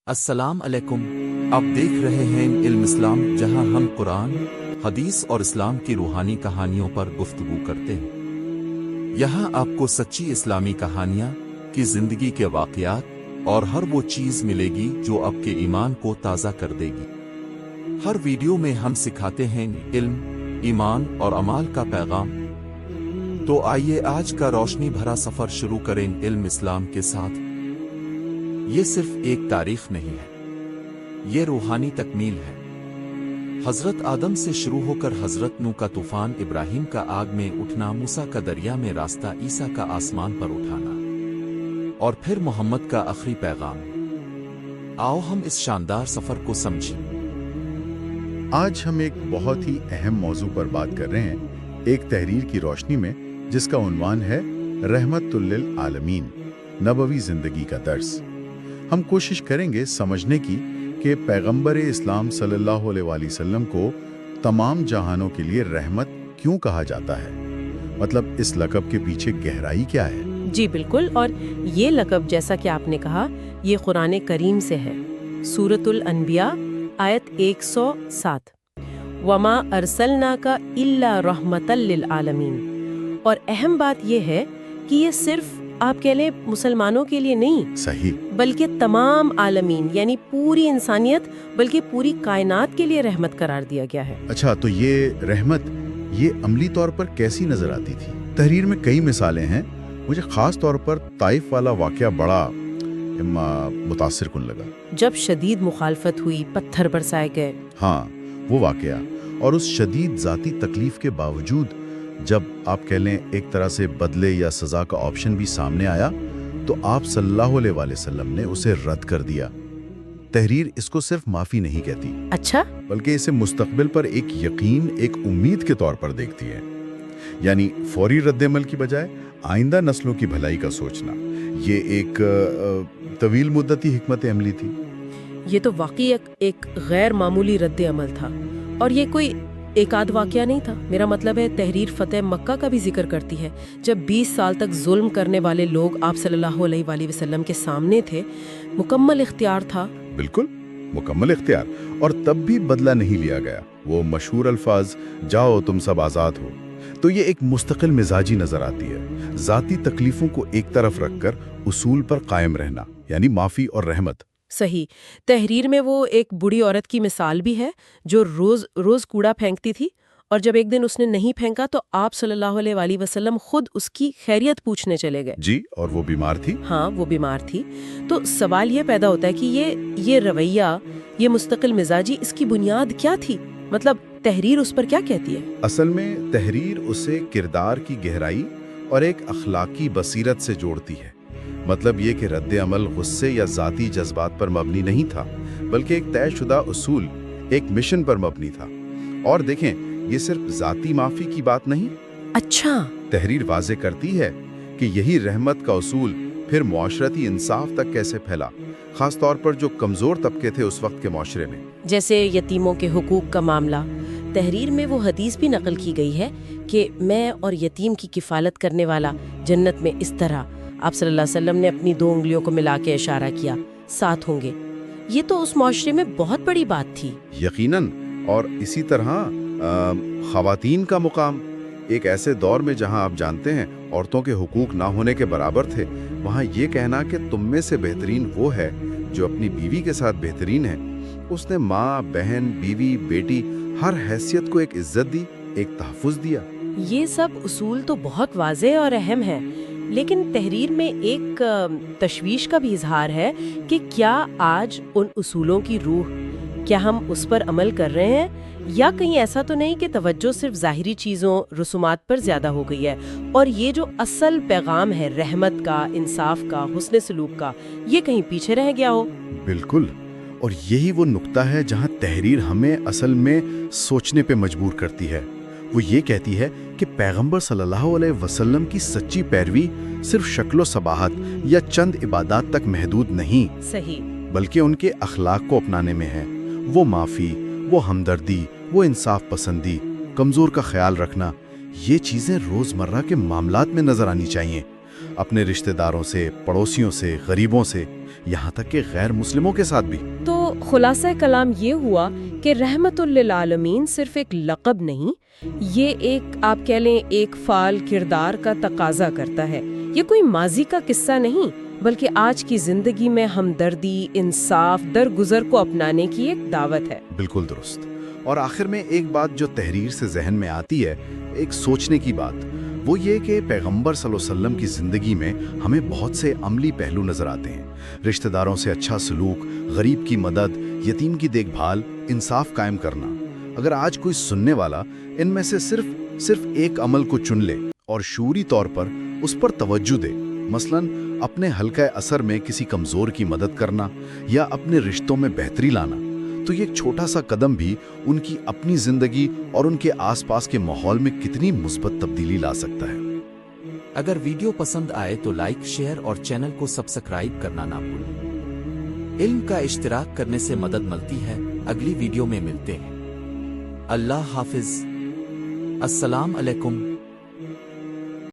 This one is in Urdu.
السلام علیکم، آپ دیکھ رہے ہیں علم اسلام، جہاں ہم قرآن، حدیث اور اسلام کی روحانی کہانیوں پر گفتگو کرتے ہیں۔ یہاں آپ کو سچی اسلامی کہانیاں کی زندگی کے واقعات اور ہر وہ چیز ملے گی جو آپ کے ایمان کو تازہ کر دے گی۔ ہر ویڈیو میں ہم سکھاتے ہیں علم، ایمان اور عمال کا پیغام۔ تو آئیے آج کا روشنی بھرا سفر شروع کریں علم اسلام کے ساتھ۔ یہ صرف ایک تاریخ نہیں ہے، یہ روحانی تکمیل ہے۔ حضرت آدم سے شروع ہو کر حضرت نوح کا طوفان، ابراہیم کا آگ میں اٹھنا، موسیٰ کا دریا میں راستہ، عیسیٰ کا آسمان پر اٹھانا، اور پھر محمد کا آخری پیغام۔ آؤ ہم اس شاندار سفر کو سمجھیں۔ آج ہم ایک بہت ہی اہم موضوع پر بات کر رہے ہیں، ایک تحریر کی روشنی میں جس کا عنوان ہے رحمت للعالمین، نبوی زندگی کا درس۔ ہم کوشش کریں گے سمجھنے کی کہ پیغمبر اسلام صلی اللہ علیہ وآلہ وسلم کو تمام جہانوں کے لیے رحمت کیوں کہا جاتا ہے، مطلب اس لقب کے پیچھے گہرائی کیا ہے۔ جی بالکل، اور یہ لقب جیسا کہ آپ نے کہا یہ قرآن کریم سے ہے۔ سورۃ الانبیاء آیت 107، وما ارسلناک الا رحمۃ للعالمین۔ اور اہم بات یہ ہے کہ یہ صرف آپ کہہ لیں مسلمانوں کے لیے نہیں، صحیح، بلکہ تمام عالمین یعنی پوری انسانیت، بلکہ پوری کائنات کے لیے رحمت قرار دیا گیا ہے۔ اچھا، تو یہ رحمت یہ عملی طور پر کیسی نظر آتی تھی؟ تحریر میں کئی مثالیں ہیں، مجھے خاص طور پر طائف والا واقعہ بڑا متاثر کن لگا۔ جب شدید مخالفت ہوئی، پتھر برسائے گئے۔ ہاں، وہ واقعہ، اور اس شدید ذاتی تکلیف کے باوجود جب آپ کہہ لیں ایک طرح سے بدلے یا سزا کا آپشن بھی سامنے آیا تو آپ صلی اللہ علیہ وآلہ وسلم نے اسے رد کر دیا۔ تحریر اس کو صرف معافی نہیں کہتی، اچھا، بلکہ اسے مستقبل پر ایک یقین، ایک امید کے طور پر دیکھتی ہے۔ یعنی فوری رد عمل کی بجائے آئندہ نسلوں کی بھلائی کا سوچنا، یہ ایک طویل مدتی حکمت عملی تھی۔ یہ تو واقعی ایک غیر معمولی رد عمل تھا، اور یہ کوئی ایک آدھ واقعہ نہیں تھا۔ میرا مطلب ہے تحریر فتح مکہ کا بھی ذکر کرتی ہے، جب 20 سال تک ظلم کرنے والے لوگ آپ صلی اللہ علیہ وآلہ وسلم کے سامنے تھے۔ مکمل اختیار تھا۔ بالکل مکمل اختیار، اور تب بھی بدلہ نہیں لیا گیا۔ وہ مشہور الفاظ، جاؤ تم سب آزاد ہو۔ تو یہ ایک مستقل مزاجی نظر آتی ہے، ذاتی تکلیفوں کو ایک طرف رکھ کر اصول پر قائم رہنا، یعنی معافی اور رحمت۔ صحیح۔ تحریر میں وہ ایک بوڑھی عورت کی مثال بھی ہے جو روز کوڑا پھینکتی تھی، اور جب ایک دن اس نے نہیں پھینکا تو آپ صلی اللہ علیہ وآلہ وسلم خود اس کی خیریت پوچھنے چلے گئے۔ جی، اور وہ بیمار تھی۔ ہاں، وہ بیمار تھی۔ تو سوال یہ پیدا ہوتا ہے کہ یہ رویہ، یہ مستقل مزاجی، اس کی بنیاد کیا تھی؟ مطلب تحریر اس پر کیا کہتی ہے؟ اصل میں تحریر اسے کردار کی گہرائی اور ایک اخلاقی بصیرت سے جوڑتی ہے۔ مطلب یہ کہ رد عمل غصے یا ذاتی جذبات پر مبنی نہیں تھا، بلکہ ایک طے شدہ اصول، ایک مشن پر مبنی تھا۔ اور دیکھیں، یہ صرف ذاتی معافی کی بات نہیں۔ اچھا، تحریر واضح کرتی ہے کہ یہی رحمت کا اصول پھر معاشرتی انصاف تک کیسے پھیلا، خاص طور پر جو کمزور طبقے تھے اس وقت کے معاشرے میں۔ جیسے یتیموں کے حقوق کا معاملہ۔ تحریر میں وہ حدیث بھی نقل کی گئی ہے کہ میں اور یتیم کی کفالت کرنے والا جنت میں اس طرح، آپ صلی اللہ علیہ وسلم نے اپنی 2 انگلیوں کو ملا کے اشارہ کیا، ساتھ ہوں گے۔ یہ تو اس معاشرے میں بہت بڑی بات تھی۔ یقیناً، اور اسی طرح خواتین کا مقام، ایک ایسے دور میں جہاں آپ جانتے ہیں عورتوں کے حقوق نہ ہونے کے برابر تھے، وہاں یہ کہنا کہ تم میں سے بہترین وہ ہے جو اپنی بیوی کے ساتھ بہترین ہے، اس نے ماں، بہن، بیوی، بیٹی، ہر حیثیت کو ایک عزت دی، ایک تحفظ دیا۔ یہ سب اصول تو بہت واضح اور اہم ہیں، لیکن تحریر میں ایک تشویش کا بھی اظہار ہے کہ کیا آج ان اصولوں کی روح، کیا ہم اس پر عمل کر رہے ہیں، یا کہیں ایسا تو نہیں کہ توجہ صرف ظاہری چیزوں، رسومات پر زیادہ ہو گئی ہے، اور یہ جو اصل پیغام ہے رحمت کا، انصاف کا، حسن سلوک کا، یہ کہیں پیچھے رہ گیا ہو؟ بالکل، اور یہی وہ نقطہ ہے جہاں تحریر ہمیں اصل میں سوچنے پہ مجبور کرتی ہے۔ وہ یہ کہتی ہے کہ پیغمبر صلی اللہ علیہ وسلم کی سچی پیروی صرف شکل و صباحت یا چند عبادات تک محدود نہیں، صحیح، بلکہ ان کے اخلاق کو اپنانے میں ہے۔ وہ معافی، وہ ہمدردی، وہ انصاف پسندی، کمزور کا خیال رکھنا، یہ چیزیں روزمرہ کے معاملات میں نظر آنی چاہیے، اپنے رشتہ داروں سے، پڑوسیوں سے، غریبوں سے۔ یہاں تک کہ غیر مسلموں کے ساتھ بھی۔ تو خلاصہ کلام یہ ہوا کہ رحمت للعالمین صرف ایک لقب نہیں، یہ ایک آپ کہہ لیں ایک فعال کردار کا تقاضا کرتا ہے۔ یہ کوئی ماضی کا قصہ نہیں بلکہ آج کی زندگی میں ہمدردی، انصاف، درگزر کو اپنانے کی ایک دعوت ہے۔ بالکل درست۔ اور آخر میں ایک بات جو تحریر سے ذہن میں آتی ہے، ایک سوچنے کی بات، وہ یہ کہ پیغمبر صلی اللہ علیہ وسلم کی زندگی میں ہمیں بہت سے عملی پہلو نظر آتے ہیں۔ رشتہ داروں سے اچھا سلوک، غریب کی مدد، یتیم کی دیکھ بھال، انصاف قائم کرنا۔ اگر آج کوئی سننے والا ان میں سے صرف ایک عمل کو چن لے اور شعوری طور پر اس پر توجہ دے، مثلاً اپنے حلقہ اثر میں کسی کمزور کی مدد کرنا یا اپنے رشتوں میں بہتری لانا، تو یہ ایک چھوٹا سا قدم بھی ان کی اپنی زندگی اور ان کے آس پاس کے ماحول میں کتنی مثبت تبدیلی لا سکتا ہے۔ اگر ویڈیو پسند آئے تو لائک، شیئر اور چینل کو سبسکرائب کرنا نہ بھولیں۔ علم کا اشتراک کرنے سے مدد ملتی ہے۔ اگلی ویڈیو میں ملتے ہیں۔ اللہ حافظ۔ السلام علیکم۔